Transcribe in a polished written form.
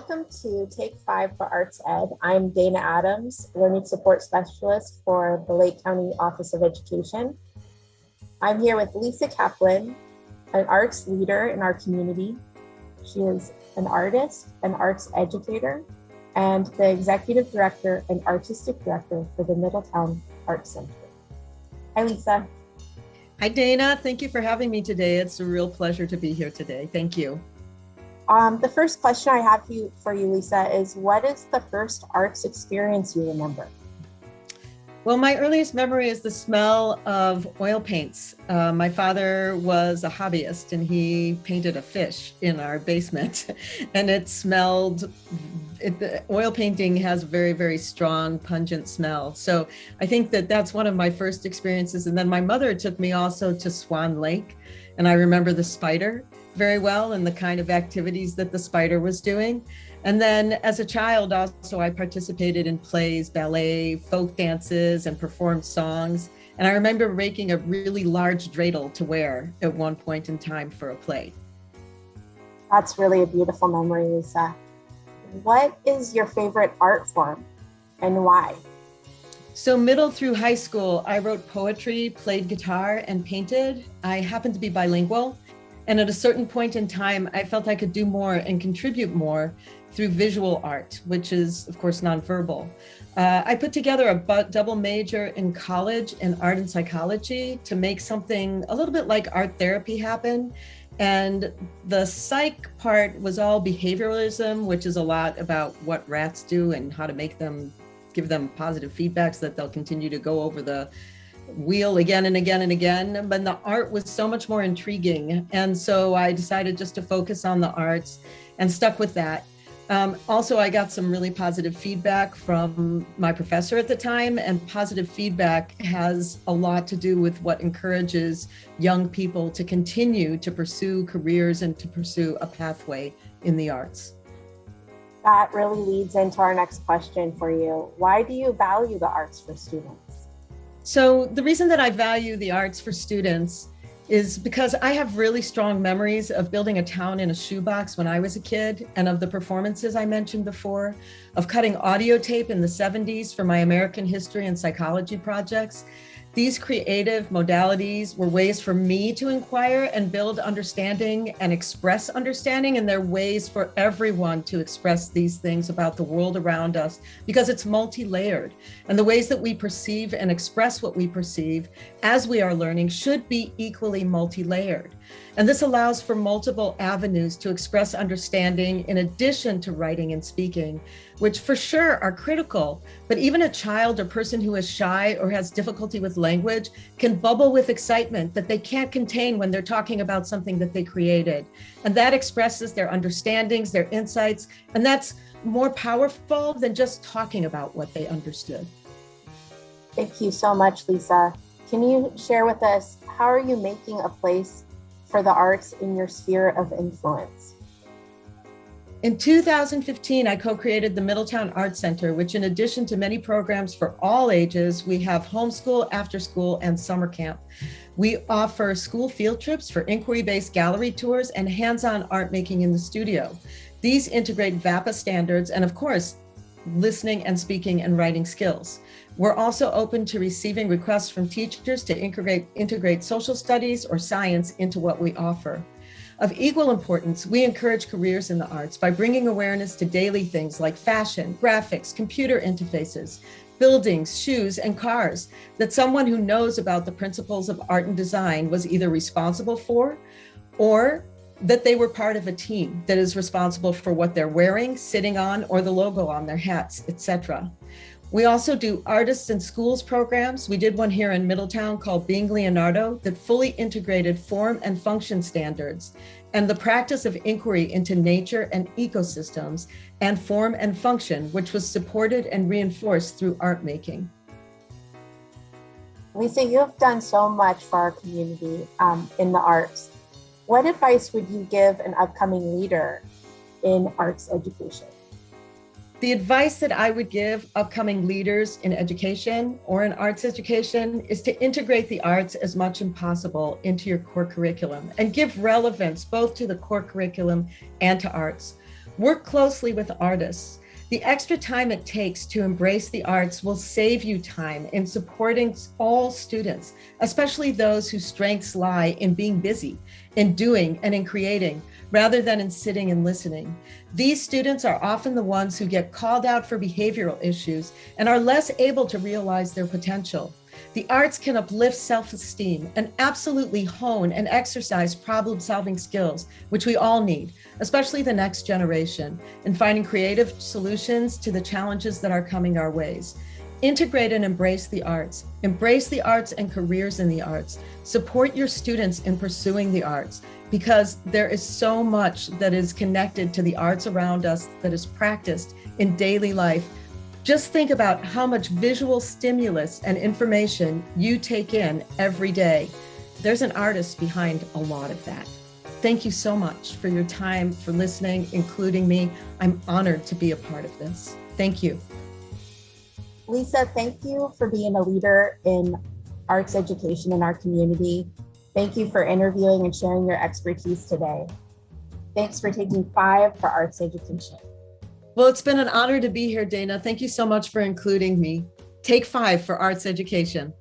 Welcome to Take 5 for Arts Ed. I'm Dana Adams, Learning Support Specialist for the Lake County Office of Education. I'm here with Lisa Kaplan, an arts leader in our community. She is an artist, an arts educator, and the Executive Director and Artistic Director for the Middletown Arts Center. Hi, Lisa. Hi, Dana. Thank you for having me today. It's a real pleasure to be here today. Thank you. The first question I have for you, Lisa, is what is the first arts experience you remember? Well, my earliest memory is the smell of oil paints. My father was a hobbyist and he painted a fish in our basement and it smelled, oil painting has a very, very strong, pungent smell. So I think that that's one of my first experiences. And then my mother took me also to Swan Lake, and I remember the spider very well and the kind of activities that the spider was doing. And then as a child also, I participated in plays, ballet, folk dances, and performed songs. And I remember making a really large dreidel to wear at one point in time for a play. That's really a beautiful memory, Lisa. What is your favorite art form and why? So middle through high school, I wrote poetry, played guitar, and painted. I happened to be bilingual. And at a certain point in time, I felt I could do more and contribute more through visual art, which is, of course, nonverbal. I put together a double major in college in art and psychology to make something a little bit like art therapy happen. And the psych part was all behavioralism, which is a lot about what rats do and how to give them positive feedback so that they'll continue to go over the wheel again and again and again. But the art was so much more intriguing. And so I decided just to focus on the arts and stuck with that. Also, I got some really positive feedback from my professor at the time, and positive feedback has a lot to do with what encourages young people to continue to pursue careers and to pursue a pathway in the arts. That really leads into our next question for you. Why do you value the arts for students? So the reason that I value the arts for students is because I have really strong memories of building a town in a shoebox when I was a kid, and of the performances I mentioned before, of cutting audio tape in the 70s for my American history and psychology projects. These creative modalities were ways for me to inquire and build understanding and express understanding, and they're ways for everyone to express these things about the world around us because it's multi-layered. And the ways that we perceive and express what we perceive as we are learning should be equally multi-layered. And this allows for multiple avenues to express understanding in addition to writing and speaking, which for sure are critical, but even a child or person who is shy or has difficulty with language can bubble with excitement that they can't contain when they're talking about something that they created. And that expresses their understandings, their insights, and that's more powerful than just talking about what they understood. Thank you so much, Lisa. Can you share with us, how are you making a place for the arts in your sphere of influence? In 2015, I co-created the Middletown Arts Center, which in addition to many programs for all ages, we have homeschool, after school, and summer camp. We offer school field trips for inquiry-based gallery tours and hands-on art making in the studio. These integrate VAPA standards and, of course, listening and speaking and writing skills. We're also open to receiving requests from teachers to integrate social studies or science into what we offer. Of equal importance, we encourage careers in the arts by bringing awareness to daily things like fashion, graphics, computer interfaces, buildings, shoes, and cars that someone who knows about the principles of art and design was either responsible for, or that they were part of a team that is responsible for what they're wearing, sitting on, or the logo on their hats, etc. We also do artists in schools programs. We did one here in Middletown called Being Leonardo that fully integrated form and function standards and the practice of inquiry into nature and ecosystems and form and function, which was supported and reinforced through art making. Lisa, you have done so much for our community in the arts. What advice would you give an upcoming leader in arts education? The advice that I would give upcoming leaders in education or in arts education is to integrate the arts as much as possible into your core curriculum and give relevance both to the core curriculum and to arts. Work closely with artists. The extra time it takes to embrace the arts will save you time in supporting all students, especially those whose strengths lie in being busy, in doing and in creating, rather than in sitting and listening. These students are often the ones who get called out for behavioral issues and are less able to realize their potential. The arts can uplift self-esteem and absolutely hone and exercise problem-solving skills, which we all need, especially the next generation, in finding creative solutions to the challenges that are coming our ways. Integrate and embrace the arts. Embrace the arts and careers in the arts. Support your students in pursuing the arts, because there is so much that is connected to the arts around us that is practiced in daily life. Just think about how much visual stimulus and information you take in every day. There's an artist behind a lot of that. Thank you so much for your time, for listening, including me. I'm honored to be a part of this. Thank you. Lisa, thank you for being a leader in arts education in our community. Thank you for interviewing and sharing your expertise today. Thanks for taking 5 for arts education. Well, it's been an honor to be here, Dana. Thank you so much for including me. Take 5 for arts education.